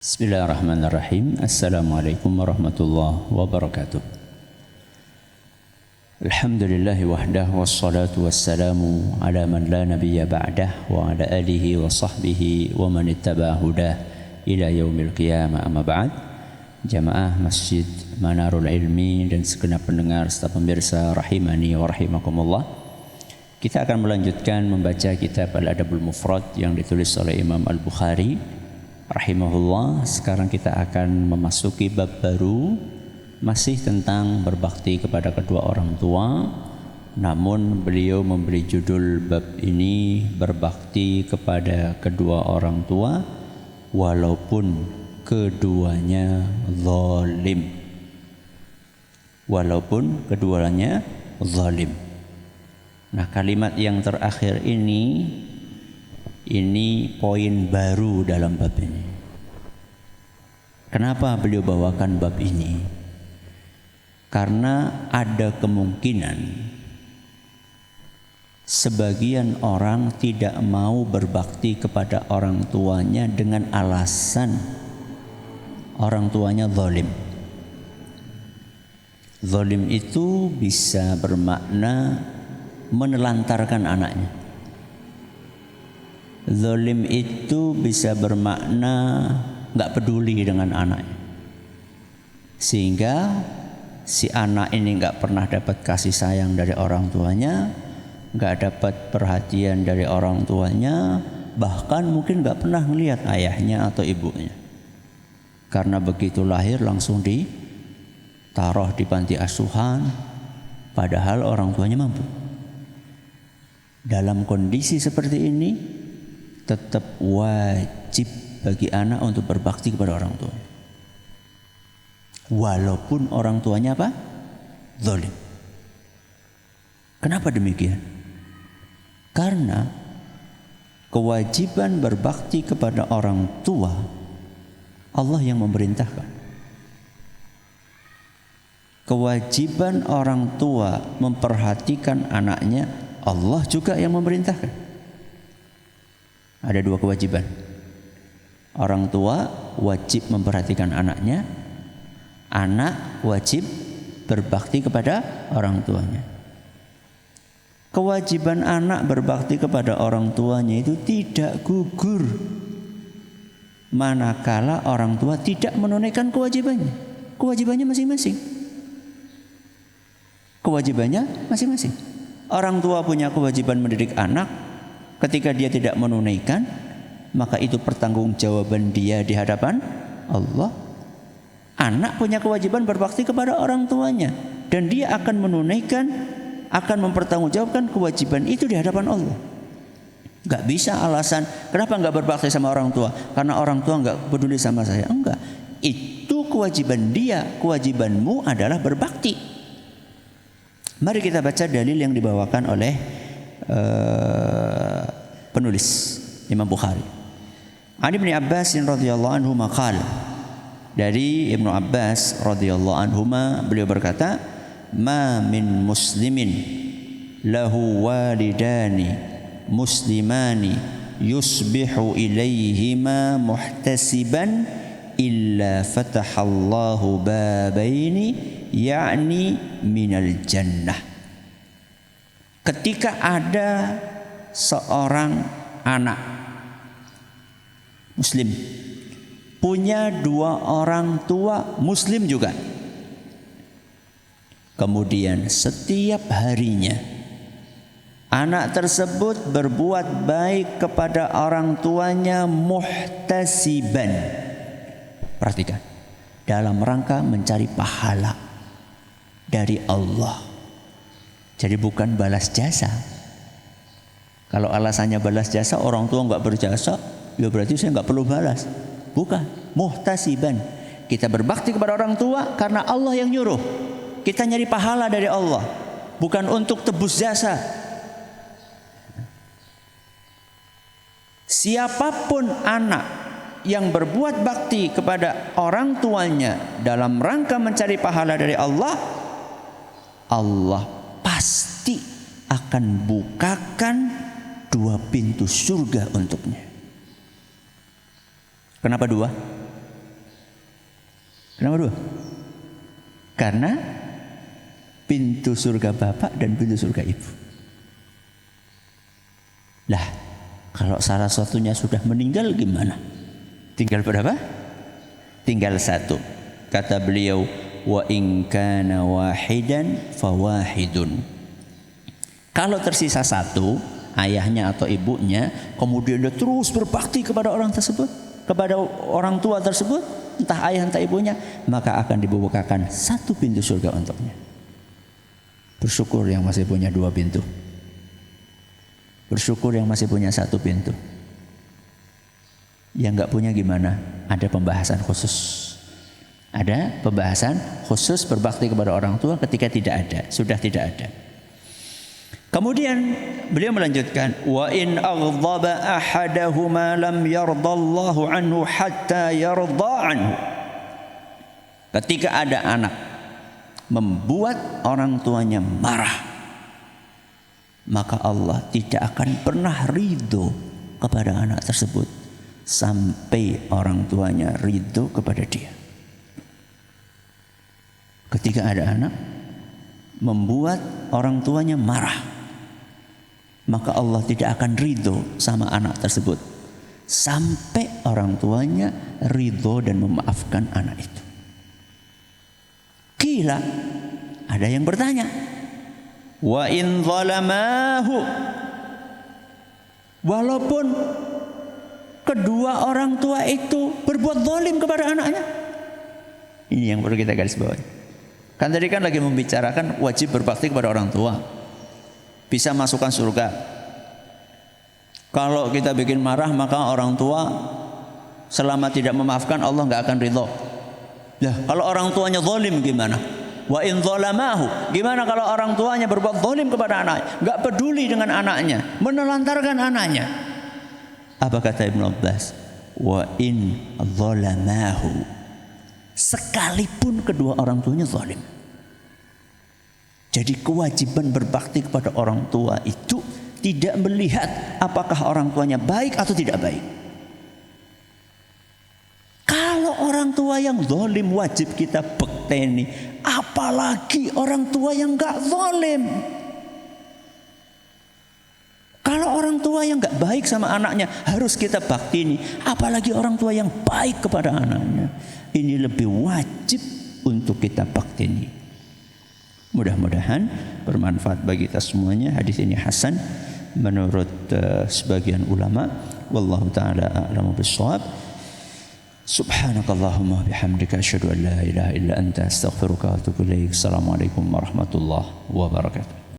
Bismillahirrahmanirrahim. Assalamualaikum warahmatullahi wabarakatuh. Alhamdulillahi wahdah wassalatu wassalamu ala man la nabiyya ba'dah wa ala alihi wa sahbihi wa man ittaba'a hudah ila yaumil qiyamah, amma ba'd. Jamaah Masjid Manarul Ilmi dan segenap pendengar serta pemirsa rahimani wa rahimakumullah. Kita akan melanjutkan membaca kitab Al-Adabul Mufrad yang ditulis oleh Imam Al-Bukhari rahimahullah. Sekarang kita akan memasuki bab baru, masih tentang berbakti kepada kedua orang tua. Namun beliau memberi judul bab ini berbakti kepada kedua orang tua walaupun keduanya zalim. Walaupun keduanya zalim. Nah, kalimat yang terakhir ini poin baru dalam bab ini. Kenapa beliau bawakan bab ini? Karena ada kemungkinan sebagian orang tidak mau berbakti kepada orang tuanya dengan alasan orang tuanya zalim. Zalim itu bisa bermakna menelantarkan anaknya. Zalim itu bisa bermakna nggak peduli dengan anaknya, sehingga si anak ini nggak pernah dapat kasih sayang dari orang tuanya, nggak dapat perhatian dari orang tuanya, bahkan mungkin nggak pernah melihat ayahnya atau ibunya. Karena begitu lahir langsung ditaruh di panti asuhan, padahal orang tuanya mampu. Dalam kondisi seperti ini, tetap wajib bagi anak untuk berbakti kepada orang tua, walaupun orang tuanya apa? Zalim. Kenapa demikian? Karena kewajiban berbakti kepada orang tua Allah yang memerintahkan. Kewajiban orang tua memperhatikan anaknya Allah juga yang memerintahkan. Ada dua kewajiban. Orang tua wajib memperhatikan anaknya, anak wajib berbakti kepada orang tuanya. Kewajiban anak berbakti kepada orang tuanya itu tidak gugur manakala orang tua tidak menunaikan kewajibannya. Kewajibannya masing-masing. Kewajibannya masing-masing. Orang tua punya kewajiban mendidik anak. Ketika dia tidak menunaikan, maka itu pertanggungjawaban dia di hadapan Allah. Anak punya kewajiban berbakti kepada orang tuanya, dan dia akan menunaikan, akan mempertanggungjawabkan kewajiban itu di hadapan Allah. Gak bisa alasan kenapa gak berbakti sama orang tua, karena orang tua gak peduli sama saya. Enggak, itu kewajiban dia. Kewajibanmu adalah berbakti. Mari kita baca dalil yang dibawakan oleh penulis Imam Bukhari. An Ibnu Abbas radhiyallahu anhu maqala, dari Ibnu Abbas radhiyallahu anhu beliau berkata, ma min muslimin lahu walidani muslimani yusbihu ilaihima muhtasiban illa fatahallahu babaini ya'ni minal jannah. Ketika ada seorang anak muslim punya dua orang tua muslim juga, kemudian setiap harinya anak tersebut berbuat baik kepada orang tuanya muhtasiban. Perhatikan, dalam rangka mencari pahala dari Allah. Jadi bukan balas jasa. Kalau alasannya balas jasa, orang tua nggak berjasa, ya berarti saya nggak perlu balas. Bukan, muhtasiban. Kita berbakti kepada orang tua karena Allah yang nyuruh. Kita nyari pahala dari Allah, bukan untuk tebus jasa. Siapapun anak yang berbuat bakti kepada orang tuanya dalam rangka mencari pahala dari Allah, Allah pasti akan bukakan dua pintu surga untuknya. Kenapa dua? Kenapa 2? Karena pintu surga bapak dan pintu surga ibu. Lah, kalau salah satunya sudah meninggal gimana? Tinggal berapa? Tinggal 1. Kata beliau, wa in kana wahidan fawahidun. Kalau tersisa 1, ayahnya atau ibunya, kemudian dia terus berbakti kepada orang tersebut, kepada orang tua tersebut, entah ayah entah ibunya, maka akan dibukakan 1 pintu surga untuknya. Bersyukur yang masih punya 2 pintu. Bersyukur yang masih punya 1 pintu. Yang enggak punya gimana? Ada pembahasan khusus. Ada pembahasan khusus berbakti kepada orang tua ketika tidak ada, sudah tidak ada. Kemudian beliau melanjutkan, wa in aghdaba ahadahuma lam yardallahu anhu hatta yarda anhu. Ketika ada anak membuat orang tuanya marah, maka Allah tidak akan pernah ridho kepada anak tersebut sampai orang tuanya ridho kepada dia. Ketika ada anak membuat orang tuanya marah, maka Allah tidak akan ridho sama anak tersebut sampai orang tuanya ridho dan memaafkan anak itu. Kila, ada yang bertanya, wa in zalamahu, walaupun kedua orang tua itu berbuat zalim kepada anaknya. Ini yang perlu kita garis bawahi. Kan tadi kan lagi membicarakan wajib berbakti kepada orang tua, bisa masukkan surga. Kalau kita bikin marah, maka orang tua selama tidak memaafkan Allah nggak akan ridho. Nah, kalau orang tuanya zalim gimana? Wa in zalamahu, gimana kalau orang tuanya berbuat zalim kepada anaknya, nggak peduli dengan anaknya, menelantarkan anaknya? Apa kata Ibnu Abbas? Wa in zalamahu, sekalipun kedua orang tuanya zalim. Jadi kewajiban berbakti kepada orang tua itu tidak melihat apakah orang tuanya baik atau tidak baik. Kalau orang tua yang zalim wajib kita bekteni, apalagi orang tua yang enggak zalim. Kalau orang tua yang enggak baik sama anaknya harus kita baktini, apalagi orang tua yang baik kepada anaknya. Ini lebih wajib untuk kita baktini. Mudah-mudahan bermanfaat bagi kita semuanya. Hadis ini hasan menurut sebagian ulama. Wallahu taala a'lamu bissawab. Subhanakallahumma bihamdika asyhadu an la ilaha illa anta astaghfiruka wa atubu ilaik. Assalamualaikum warahmatullahi wabarakatuh.